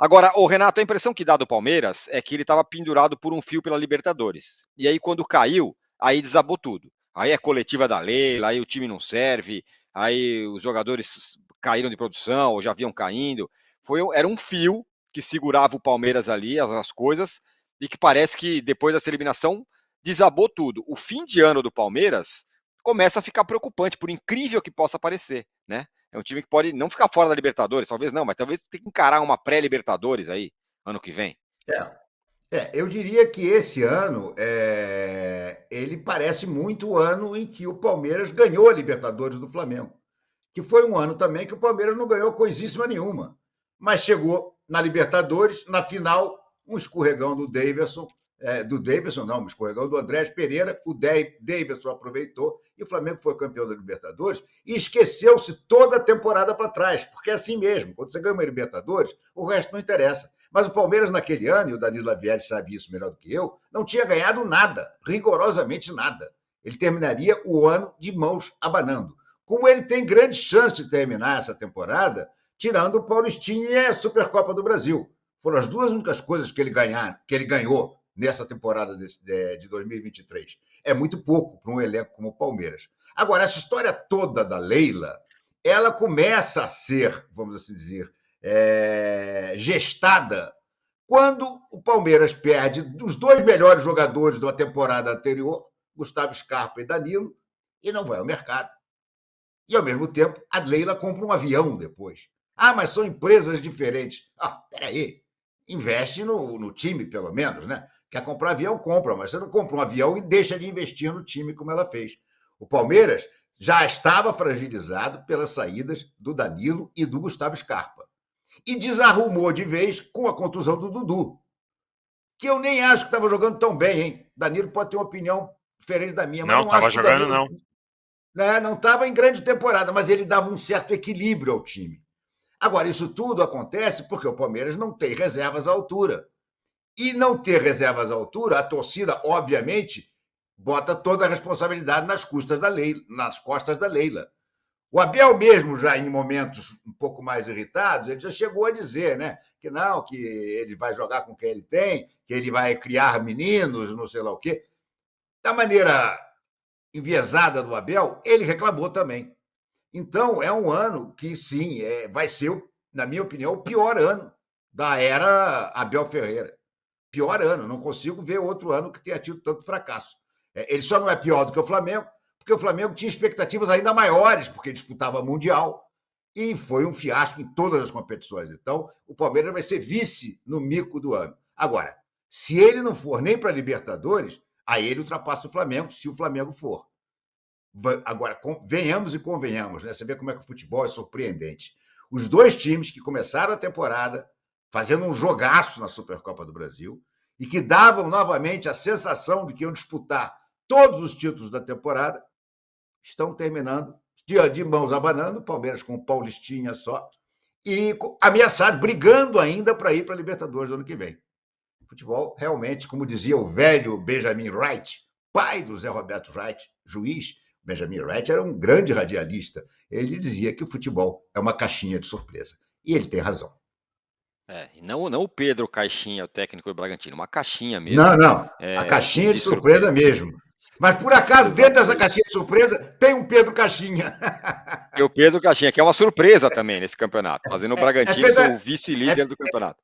Agora, o Renato, a impressão que dá do Palmeiras é que ele estava pendurado por um fio pela Libertadores. E aí, quando caiu, aí desabou tudo. Aí é coletiva da Leila, aí o time não serve, aí os jogadores caíram de produção, ou já vinham caindo. Era um fio que segurava o Palmeiras ali, as coisas, e que parece que depois dessa eliminação desabou tudo. O fim de ano do Palmeiras começa a ficar preocupante, por incrível que possa parecer, né? É um time que pode não ficar fora da Libertadores, talvez não, mas talvez tenha que encarar uma pré-Libertadores aí, ano que vem. Eu diria que esse ano ele parece muito o ano em que o Palmeiras ganhou a Libertadores do Flamengo, que foi um ano também que o Palmeiras não ganhou coisíssima nenhuma, mas chegou na Libertadores, na final, um escorregão do Davidson não, um escorregão do Andrés Pereira, o Davidson aproveitou e o Flamengo foi campeão da Libertadores e esqueceu-se toda a temporada para trás, porque é assim mesmo, quando você ganha uma Libertadores, o resto não interessa. Mas o Palmeiras naquele ano, e o Danilo Lavieri sabe isso melhor do que eu, não tinha ganhado nada, rigorosamente nada. Ele terminaria o ano de mãos abanando. Como ele tem grande chance de terminar essa temporada, tirando o Paulistinha e a Supercopa do Brasil. Foram as duas únicas coisas que ele ganhou nessa temporada de 2023. É muito pouco para um elenco como o Palmeiras. Agora, essa história toda da Leila, ela começa a ser, vamos assim dizer, gestada quando o Palmeiras perde dos dois melhores jogadores da temporada anterior, Gustavo Scarpa e Danilo, e não vai ao mercado. E, ao mesmo tempo, a Leila compra um avião depois. Ah, mas são empresas diferentes. Ah, peraí. Investe no time, pelo menos, né? Quer comprar avião, compra, mas você não compra um avião e deixa de investir no time como ela fez. O Palmeiras já estava fragilizado pelas saídas do Danilo e do Gustavo Scarpa. E desarrumou de vez com a contusão do Dudu, que eu nem acho que estava jogando tão bem, hein? Danilo pode ter uma opinião diferente da minha, mas Não, não tava acho que o jogando Danilo, não. né, não estava em grande temporada, mas ele dava um certo equilíbrio ao time. Agora, isso tudo acontece porque o Palmeiras não tem reservas à altura. E não ter reservas à altura, a torcida, obviamente, bota toda a responsabilidade nas costas da Leila. O Abel mesmo, já em momentos um pouco mais irritados, ele já chegou a dizer, né? Que não, que ele vai jogar com quem ele tem, que ele vai criar meninos, não sei lá o quê. Da maneira enviesada do Abel, ele reclamou também. Então, é um ano que, sim, vai ser, na minha opinião, o pior ano da era Abel Ferreira. Pior ano, não consigo ver outro ano que tenha tido tanto fracasso. Ele só não é pior do que o Flamengo, porque o Flamengo tinha expectativas ainda maiores, porque disputava Mundial, e foi um fiasco em todas as competições. Então, o Palmeiras vai ser vice no mico do ano. Agora, se ele não for nem para a Libertadores, aí ele ultrapassa o Flamengo, se o Flamengo for. Agora, venhamos e convenhamos, né? Você vê como é que o futebol é surpreendente. Os dois times que começaram a temporada fazendo um jogaço na Supercopa do Brasil e que davam novamente a sensação de que iam disputar todos os títulos da temporada, estão terminando de mãos abanando, o Palmeiras com o Paulistinha só, e ameaçado, brigando ainda para ir para a Libertadores do ano que vem. O futebol, realmente, como dizia o velho Benjamin Wright, pai do Zé Roberto Wright, juiz, Benjamin Wright era um grande radialista. Ele dizia que o futebol é uma caixinha de surpresa. E ele tem razão. Não o Pedro Caixinha, o técnico do Bragantino, uma caixinha Não, mesmo não. A caixinha de surpresa mesmo. Mas, por acaso, dentro dessa caixinha de surpresa, tem um Pedro Caixinha. E o Pedro Caixinha, que é uma surpresa também nesse campeonato, fazendo o É Bragantino ser o feita, vice-líder é, do campeonato.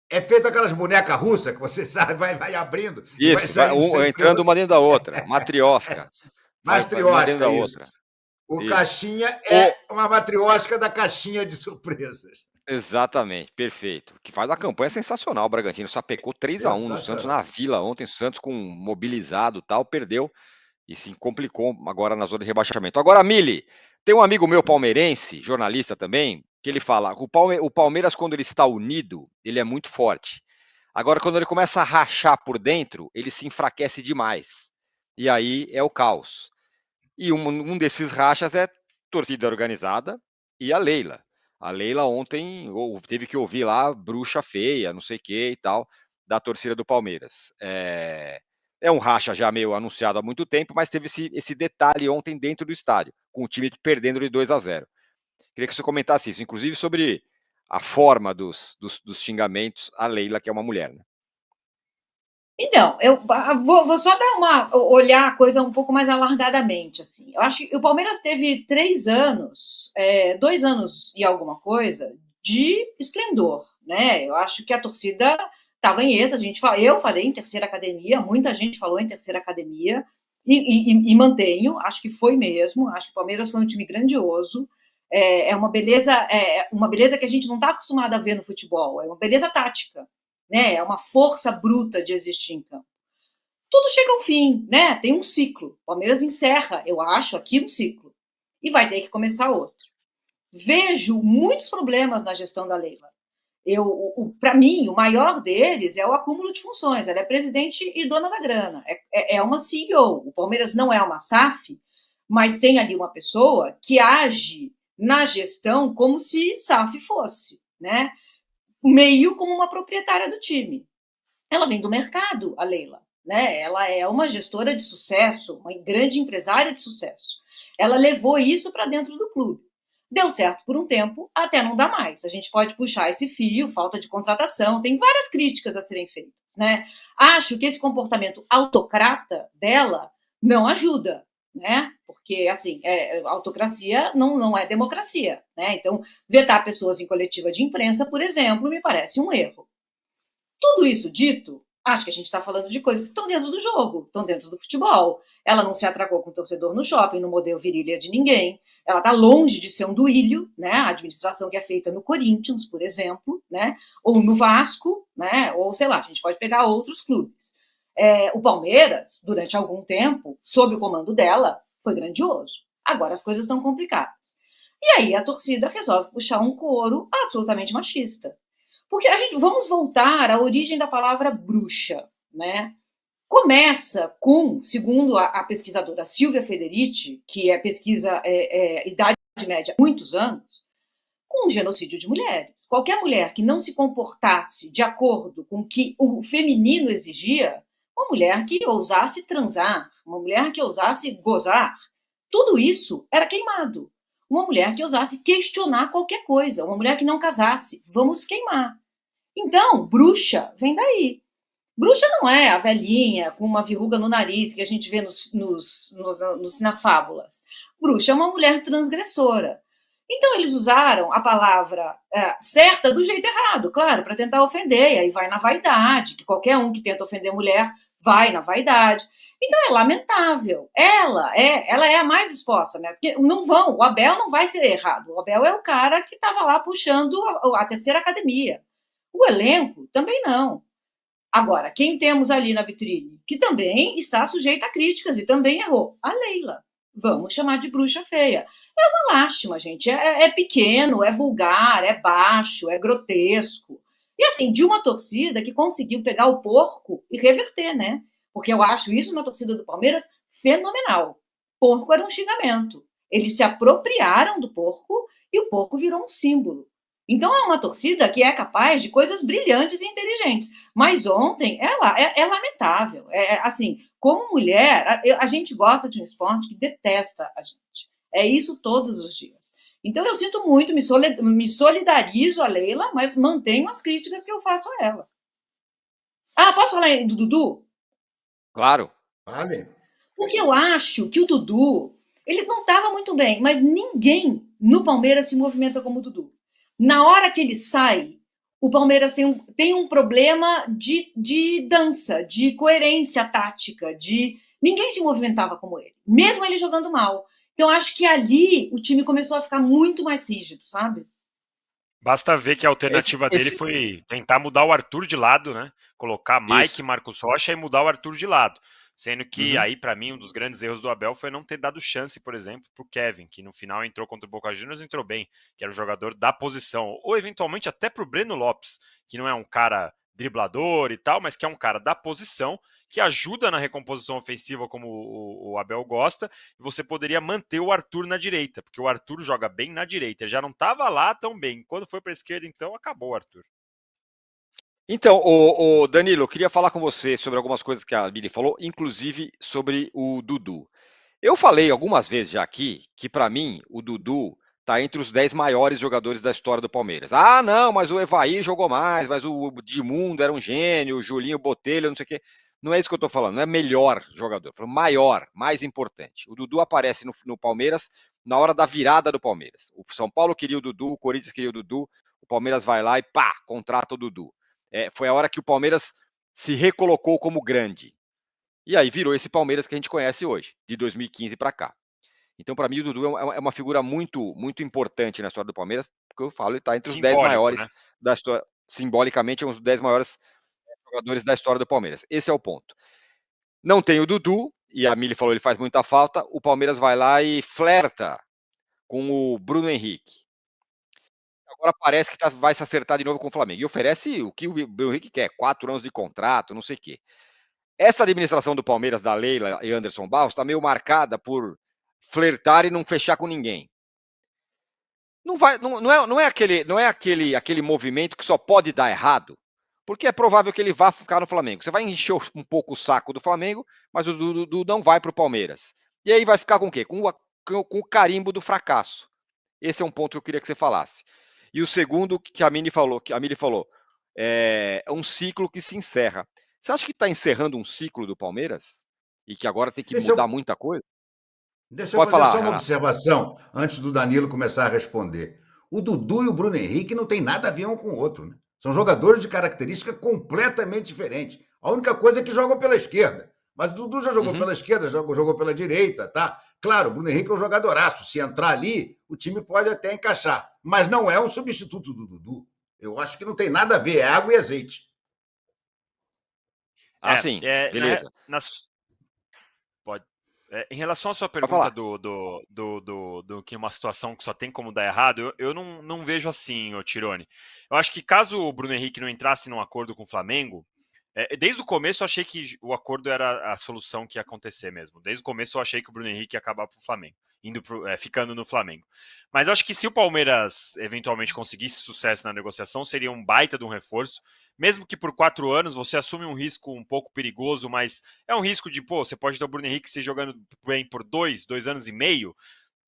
é feito aquelas bonecas russas que você sabe, vai abrindo e vai Isso, saindo sempre entrando outro. uma dentro da outra, matriosca, vai uma dentro Matriosca, da isso. outra. O Isso. caixinha O, é uma matriosca da caixinha de surpresas. Exatamente, perfeito. Que faz uma campanha sensacional o Bragantino. Sapecou 3-1 no Santos na Sensacional. Vila ontem. O Santos com mobilizado e tal, perdeu e se complicou agora na zona de rebaixamento. Agora, Mili, tem um amigo meu palmeirense, jornalista também, que ele fala: o Palmeiras, quando ele está unido, ele é muito forte. Agora, quando ele começa a rachar por dentro, ele se enfraquece demais. E aí é o caos. E um desses rachas é torcida organizada e a Leila. A Leila ontem teve que ouvir lá bruxa feia, não sei o que e tal, da torcida do Palmeiras. É um racha já meio anunciado há muito tempo, mas teve esse detalhe ontem dentro do estádio, com o time perdendo de 2-0. Queria que você comentasse isso, inclusive sobre a forma dos xingamentos à Leila, que é uma mulher, né? Então, eu vou só olhar a coisa um pouco mais alargadamente, assim. Eu acho que o Palmeiras teve 3 anos, 2 anos e alguma coisa, de esplendor, né? Eu acho que a torcida estava em esse, eu falei em terceira academia, muita gente falou em terceira academia, e mantenho, acho que foi mesmo, acho que o Palmeiras foi um time grandioso, é uma beleza que a gente não está acostumado a ver no futebol, é uma beleza tática, né? É uma força bruta de existir em campo. Tudo chega ao fim, né? Tem um ciclo. O Palmeiras encerra, eu acho, aqui um ciclo. E vai ter que começar outro. Vejo muitos problemas na gestão da Leila. Para mim, o maior deles é o acúmulo de funções. Ela é presidente e dona da grana. É uma CEO. O Palmeiras não é uma SAF, mas tem ali uma pessoa que age na gestão como se SAF fosse, né? Meio como uma proprietária do time. Ela vem do mercado, a Leila, né? Ela é uma gestora de sucesso, uma grande empresária de sucesso. Ela levou isso para dentro do clube. Deu certo por um tempo, até não dá mais. A gente pode puxar esse fio, falta de contratação, tem várias críticas a serem feitas, né? Acho que esse comportamento autocrata dela não ajuda, né? Porque, assim, autocracia não é democracia, né? Então, vetar pessoas em coletiva de imprensa, por exemplo, me parece um erro. Tudo isso dito, acho que a gente está falando de coisas que estão dentro do jogo, estão dentro do futebol. Ela não se atracou com o torcedor no shopping, não mordeu virilha de ninguém. Ela está longe de ser um duílio, né? A administração que é feita no Corinthians, por exemplo, né? Ou no Vasco, né? Ou sei lá, a gente pode pegar outros clubes. O Palmeiras, durante algum tempo, sob o comando dela, foi grandioso. Agora as coisas estão complicadas. E aí a torcida resolve puxar um coro absolutamente machista. Porque vamos voltar à origem da palavra bruxa, né? Começa com, segundo a pesquisadora Silvia Federici, que pesquisa idade média há muitos anos, com o genocídio de mulheres. Qualquer mulher que não se comportasse de acordo com o que o feminino exigia, uma mulher que ousasse transar, uma mulher que ousasse gozar, tudo isso era queimado. Uma mulher que ousasse questionar qualquer coisa, uma mulher que não casasse, vamos queimar. Então, bruxa vem daí. Bruxa não é a velhinha com uma verruga no nariz que a gente vê nas fábulas. Bruxa é uma mulher transgressora. Então, eles usaram a palavra certa do jeito errado, claro, para tentar ofender, e aí vai na vaidade, que qualquer um que tenta ofender mulher vai na vaidade. Então, é lamentável. Ela é a mais exposta, né? Porque o Abel não vai ser errado. O Abel é o cara que estava lá puxando a terceira academia. O elenco também não. Agora, quem temos ali na vitrine, que também está sujeita a críticas e também errou? A Leila. Vamos chamar de bruxa feia. É uma lástima, gente. É pequeno, é vulgar, é baixo, é grotesco. E assim, de uma torcida que conseguiu pegar o porco e reverter, né? Porque eu acho isso na torcida do Palmeiras fenomenal. Porco era um xingamento. Eles se apropriaram do porco e o porco virou um símbolo. Então é uma torcida que é capaz de coisas brilhantes e inteligentes. Mas ontem é lamentável. Assim, como mulher, a gente gosta de um esporte que detesta a gente. É isso todos os dias. Então eu sinto muito, me solidarizo a Leila, mas mantenho as críticas que eu faço a ela. Posso falar do Dudu? Claro. Vale. Porque eu acho que o Dudu, ele não estava muito bem, mas ninguém no Palmeiras se movimenta como o Dudu. Na hora que ele sai, o Palmeiras tem um problema de dança, de coerência tática, ninguém se movimentava como ele, mesmo ele jogando mal. Então, acho que ali o time começou a ficar muito mais rígido, sabe? Basta ver que a alternativa dele foi tentar mudar o Arthur de lado, né? Colocar Mike e Marcos Rocha e mudar o Arthur de lado. Sendo que aí, para mim, um dos grandes erros do Abel foi não ter dado chance, por exemplo, pro Kevin, que no final entrou contra o Boca Juniors, entrou bem, que era o jogador da posição. Ou, eventualmente, até pro Breno Lopes, que não é um cara driblador e tal, mas que é um cara da posição, que ajuda na recomposição ofensiva, como o Abel gosta, e você poderia manter o Arthur na direita, porque o Arthur joga bem na direita, ele já não estava lá tão bem. Quando foi para a esquerda, então, acabou o Arthur. Então, o Danilo, eu queria falar com você sobre algumas coisas que a Mili falou, inclusive sobre o Dudu. Eu falei algumas vezes já aqui que, para mim, o Dudu está entre os 10 maiores jogadores da história do Palmeiras. Ah, não, mas o Evair jogou mais, mas o Edmundo era um gênio, o Julinho Botelho, não sei o quê. Não é isso que eu estou falando, não é melhor jogador, maior, mais importante. O Dudu aparece no Palmeiras na hora da virada do Palmeiras. O São Paulo queria o Dudu, o Corinthians queria o Dudu, o Palmeiras vai lá e pá, contrata o Dudu. Foi a hora que o Palmeiras se recolocou como grande. E aí virou esse Palmeiras que a gente conhece hoje, de 2015 para cá. Então, para mim, o Dudu é uma figura muito, muito importante na história do Palmeiras, porque eu falo, ele está entre os 10 maiores, né, da história. Simbolicamente, é um dos 10 maiores jogadores da história do Palmeiras. Esse é o ponto. Não tem o Dudu, e a Mili falou, ele faz muita falta. O Palmeiras vai lá e flerta com o Bruno Henrique. Agora parece que vai se acertar de novo com o Flamengo. E oferece o que o Bruno Henrique quer, 4 anos de contrato, não sei o quê. Essa administração do Palmeiras, da Leila e Anderson Barros, está meio marcada por flertar e não fechar com ninguém. Não é aquele movimento que só pode dar errado, porque é provável que ele vá ficar no Flamengo. Você vai encher um pouco o saco do Flamengo, mas o Dudu não vai para o Palmeiras. E aí vai ficar com o quê? Com o carimbo do fracasso. Esse é um ponto que eu queria que você falasse. E o segundo que a Mili falou, é um ciclo que se encerra. Você acha que está encerrando um ciclo do Palmeiras? E que agora tem que mudar muita coisa? Deixa eu fazer só uma observação antes do Danilo começar a responder. O Dudu e o Bruno Henrique não tem nada a ver um com o outro, né? São jogadores de característica completamente diferente. A única coisa é que jogam pela esquerda. Mas o Dudu já jogou pela esquerda, jogou pela direita, tá? Claro, o Bruno Henrique é um jogadoraço. Se entrar ali, o time pode até encaixar. Mas não é um substituto do Dudu. Eu acho que não tem nada a ver, é água e azeite. Sim, beleza. Pode. Em relação à sua pergunta do que uma situação que só tem como dar errado, eu não vejo assim, ô Tirone. Eu acho que caso o Bruno Henrique não entrasse num acordo com o Flamengo, desde o começo eu achei que o acordo era a solução que ia acontecer mesmo. Desde o começo eu achei que o Bruno Henrique ia acabar pro Flamengo, ficando no Flamengo. Mas eu acho que se o Palmeiras eventualmente conseguisse sucesso na negociação, seria um baita de um reforço. Mesmo que por 4 anos você assume um risco um pouco perigoso, mas é um risco de, você pode ter o Bruno Henrique se jogando bem por 2 anos e meio.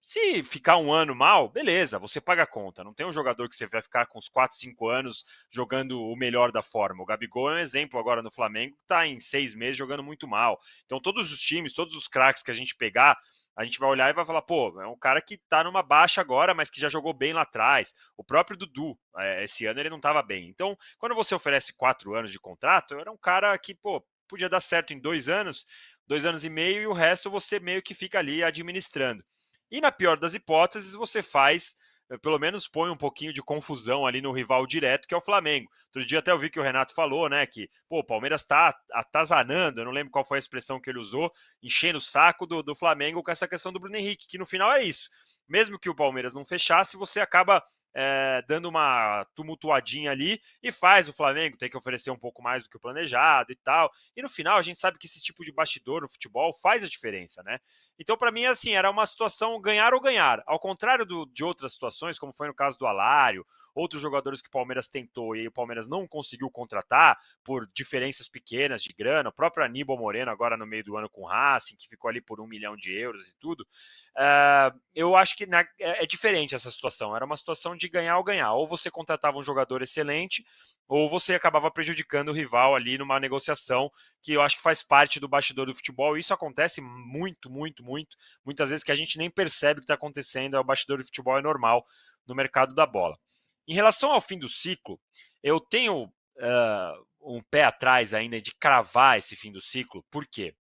Se ficar um ano mal, beleza, você paga a conta. Não tem um jogador que você vai ficar com uns 4, 5 anos jogando o melhor da forma. O Gabigol é um exemplo agora no Flamengo, que está em 6 meses jogando muito mal. Então todos os times, todos os craques que a gente pegar, a gente vai olhar e vai falar, é um cara que está numa baixa agora, mas que já jogou bem lá atrás. O próprio Dudu, esse ano ele não estava bem. Então, quando você oferece 4 anos de contrato, era um cara que, podia dar certo em 2 anos, 2 anos e meio, e o resto você meio que fica ali administrando. E na pior das hipóteses, você pelo menos põe um pouquinho de confusão ali no rival direto, que é o Flamengo. Outro dia até eu vi que o Renato falou, né, que o Palmeiras está atazanando, eu não lembro qual foi a expressão que ele usou, enchendo o saco do Flamengo com essa questão do Bruno Henrique, que no final é isso. Mesmo que o Palmeiras não fechasse, você acaba dando uma tumultuadinha ali e faz o Flamengo ter que oferecer um pouco mais do que o planejado e tal. E no final a gente sabe que esse tipo de bastidor no futebol faz a diferença, né? Então, para mim, assim, era uma situação ganhar ou ganhar. Ao contrário de outras situações, como foi no caso do Alário, outros jogadores que o Palmeiras tentou e o Palmeiras não conseguiu contratar por diferenças pequenas de grana, o próprio Aníbal Moreno agora no meio do ano com o Racing, que ficou ali por 1 milhão de euros e tudo, eu acho que é diferente essa situação, era uma situação de ganhar ou ganhar, ou você contratava um jogador excelente, ou você acabava prejudicando o rival ali numa negociação, que eu acho que faz parte do bastidor do futebol, e isso acontece muitas vezes que a gente nem percebe o que está acontecendo, o bastidor do futebol é normal no mercado da bola. Em relação ao fim do ciclo, eu tenho um pé atrás ainda de cravar esse fim do ciclo. Por quê?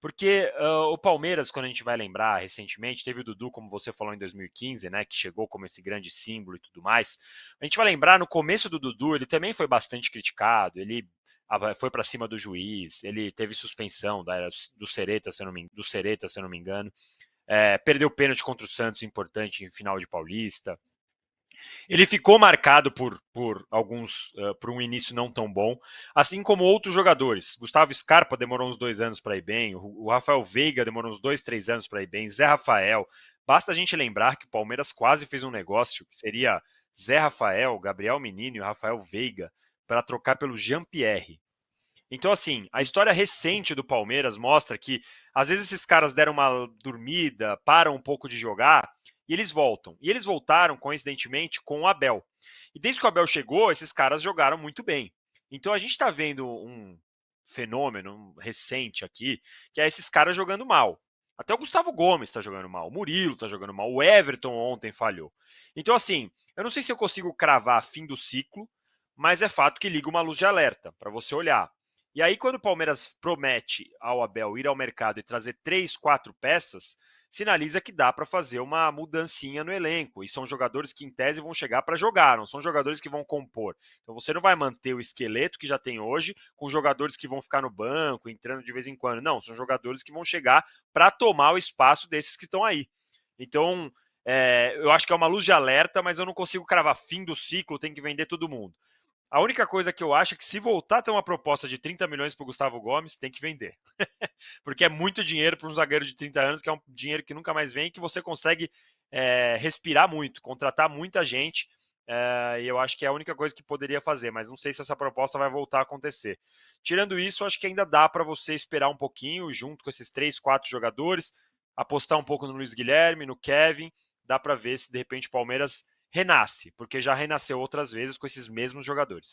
Porque o Palmeiras, quando a gente vai lembrar recentemente, teve o Dudu, como você falou, em 2015, né, que chegou como esse grande símbolo e tudo mais. A gente vai lembrar, no começo do Dudu, ele também foi bastante criticado, ele foi para cima do juiz, ele teve suspensão do Sereta, se eu não me engano. Perdeu pênalti contra o Santos, importante em final de Paulista. Ele ficou marcado por um início não tão bom, assim como outros jogadores. Gustavo Scarpa demorou uns 2 anos para ir bem, o Rafael Veiga demorou uns 2, 3 anos para ir bem, Zé Rafael. Basta a gente lembrar que o Palmeiras quase fez um negócio que seria Zé Rafael, Gabriel Menino e Rafael Veiga para trocar pelo Jean-Pierre. Então, assim, a história recente do Palmeiras mostra que às vezes esses caras deram uma dormida, param um pouco de jogar, e eles voltam. E eles voltaram, coincidentemente, com o Abel. E desde que o Abel chegou, esses caras jogaram muito bem. Então a gente está vendo um fenômeno recente aqui, que é esses caras jogando mal. Até o Gustavo Gomes está jogando mal, o Murilo está jogando mal, o Everton ontem falhou. Então, assim, eu não sei se eu consigo cravar fim do ciclo, mas é fato que liga uma luz de alerta para você olhar. E aí, quando o Palmeiras promete ao Abel ir ao mercado e trazer 3, 4 peças, sinaliza que dá para fazer uma mudancinha no elenco. E são jogadores que, em tese, vão chegar para jogar, não são jogadores que vão compor. Então você não vai manter o esqueleto que já tem hoje com jogadores que vão ficar no banco, entrando de vez em quando. Não, são jogadores que vão chegar para tomar o espaço desses que estão aí. Então, eu acho que é uma luz de alerta, mas eu não consigo cravar fim do ciclo, tem que vender todo mundo. A única coisa que eu acho é que se voltar a ter uma proposta de 30 milhões para o Gustavo Gomes, tem que vender. Porque é muito dinheiro para um zagueiro de 30 anos, que é um dinheiro que nunca mais vem, que você consegue respirar muito, contratar muita gente, e eu acho que é a única coisa que poderia fazer, mas não sei se essa proposta vai voltar a acontecer. Tirando isso, acho que ainda dá para você esperar um pouquinho, junto com esses 3, 4 jogadores, apostar um pouco no Luiz Guilherme, no Kevin, dá para ver se de repente o Palmeiras renasce, porque já renasceu outras vezes com esses mesmos jogadores.